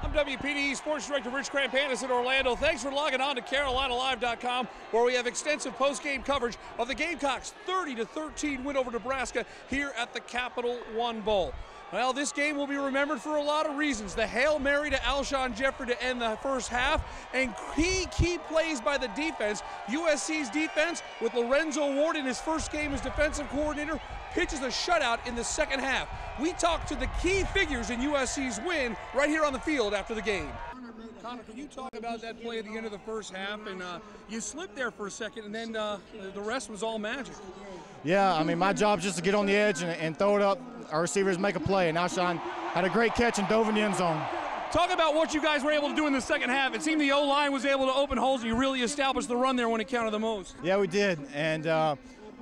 I'm WPDE Sports Director Rich Crampanis in Orlando. Thanks for logging on to CarolinaLive.com, where we have extensive post-game coverage of the Gamecocks' 30-13 win over Nebraska here at the Capital One Bowl. Well, this game will be remembered for a lot of reasons. The Hail Mary to Alshon Jeffrey to end the first half, and key plays by the defense. USC's defense, with Lorenzo Ward in his first game as defensive coordinator, pitches a shutout in the second half. We talked to the key figures in USC's win right here on the field after the game. Connor, can you talk about that play at the end of the first half? And you slipped there for a second, and then the rest was all magic. Yeah, I mean, my job is just to get on the edge and throw it up. Our receivers make a play, and Alshon had a great catch and dove in the end zone. Talk about what you guys were able to do in the second half. It seemed the O-line was able to open holes, and you really established the run there when it counted the most. Yeah, we did. And,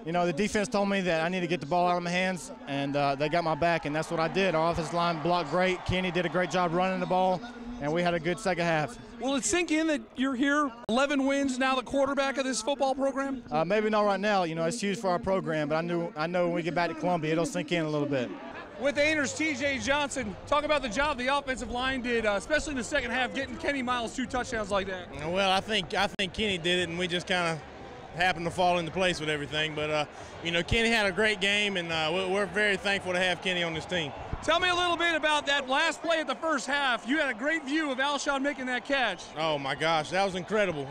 you know, the defense told me that I need to get the ball out of my hands, and they got my back, and that's what I did. Our offensive line blocked great. Kenny did a great job running the ball, and we had a good second half. Will it sink in that you're here, 11 wins, now the quarterback of this football program? Maybe not right now. You know, it's huge for our program, but I know when we get back to Columbia, it'll sink in a little bit. With Ainer's TJ Johnson, talk about the job the offensive line did, especially in the second half, getting Kenny Miles 2 touchdowns like that. Well, I think Kenny did it, and we just kind of happened to fall into place with everything. But, you know, Kenny had a great game, and we're very thankful to have Kenny on this team. Tell me a little bit about that last play at the first half. You had a great view of Alshon making that catch. Oh, my gosh, that was incredible.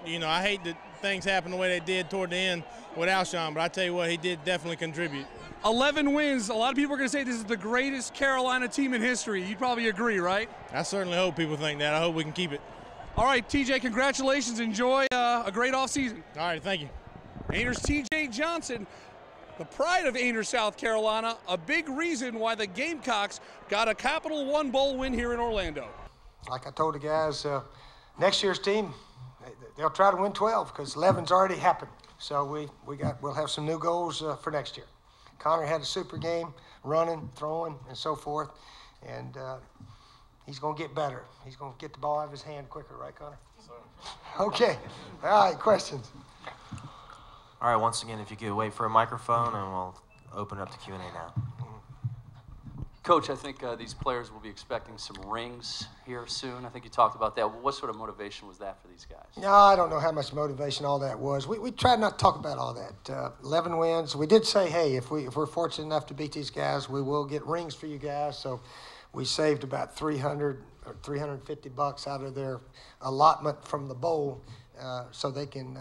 You know, I hate that things happen the way they did toward the end with Alshon, but I tell you what, he did definitely contribute. 11 wins. A lot of people are going to say this is the greatest Carolina team in history. You'd probably agree, right? I certainly hope people think that. I hope we can keep it. All right, TJ, congratulations. Enjoy a great offseason. All right, thank you. Ainer's TJ Johnson, the pride of Ainer, South Carolina, a big reason why the Gamecocks got a Capital One Bowl win here in Orlando. Like I told the guys, next year's team, they'll try to win 12 because 11's already happened. So we'll have some new goals for next year. Connor had a super game, running, throwing, and so forth, and he's going to get better. He's going to get the ball out of his hand quicker, right, Connor? Okay. All right, questions? All right, once again, if you could wait for a microphone, and we'll open it up to Q&A now. Coach, I think these players will be expecting some rings here soon. I think you talked about that. What sort of motivation was that for these guys? No, I don't know how much motivation all that was. We tried not to talk about all that. 11 wins. We did say, hey, if we're fortunate enough to beat these guys, we will get rings for you guys. So we saved about $300 or $350 out of their allotment from the bowl, so they can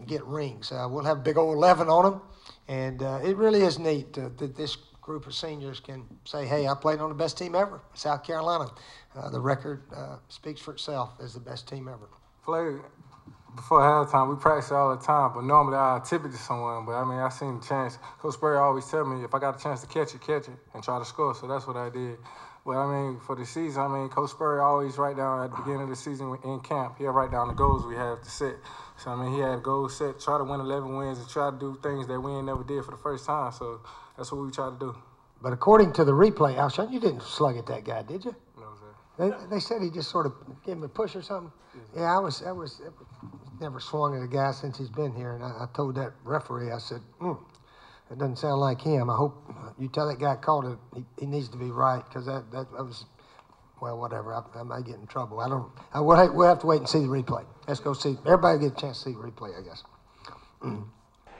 get rings. We'll have a big old 11 on them, and it really is neat that this group of seniors can say, hey, I played on the best team ever, South Carolina. The record speaks for itself as the best team ever. Play before halftime, we practice all the time, but normally I tip it to someone. But I mean, I seen the chance. Coach Spurrier always tell me if I got a chance to catch it, and try to score. So that's what I did. But I mean, for the season, I mean, Coach Spurrier always write down at the beginning of the season in camp, he'll write down the goals we have to set. So I mean, he had goals set, try to win 11 wins and try to do things that we ain't never did for the first time. So that's what we try to do. But according to the replay, Alshon, you didn't slug at that guy, did you? No, sir. They said he just sort of gave him a push or something. Yeah, I was never swung at a guy since he's been here, and I told that referee, I said, that doesn't sound like him. I hope you tell that guy called it. He needs to be right, because that was, well, whatever. I might get in trouble. We'll have to wait and see the replay. Let's go see. Everybody get a chance to see the replay, I guess.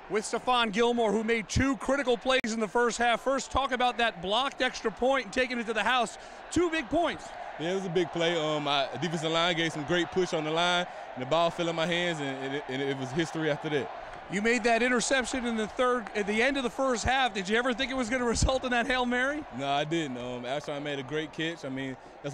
With Stephon Gilmore, who made 2 critical plays in the first half. First, talk about that blocked extra point and taking it to the house. 2 big points. Yeah, it was a big play. My defensive line gave some great push on the line, and the ball fell in my hands, and it was history after that. You made that interception in the third, at the end of the first half. Did you ever think it was going to result in that Hail Mary? No, I didn't. Alshon made a great catch. I mean, that's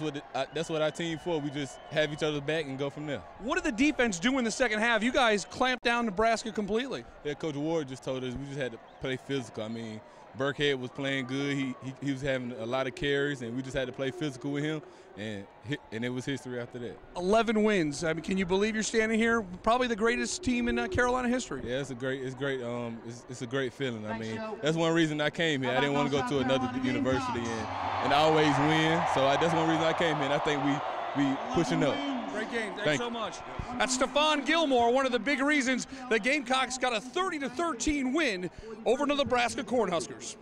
what our team for. We just have each other's back and go from there. What did the defense do in the second half? You guys clamped down Nebraska completely. Yeah, Coach Ward just told us we just had to play physical. I mean, Burkhead was playing good. He was having a lot of carries, and we just had to play physical with him, and it was history after that. 11 wins. I mean, can you believe you're standing here? Probably the greatest team in Carolina history. Yeah, it's a great feeling. I mean, that's one reason I came here. I didn't want to go to another university and always win. So that's one reason I came here. And I think we pushing up. Great game. Thanks so much. That's Stephon Gilmore, one of the big reasons the Gamecocks got a 30-13 win over the Nebraska Cornhuskers.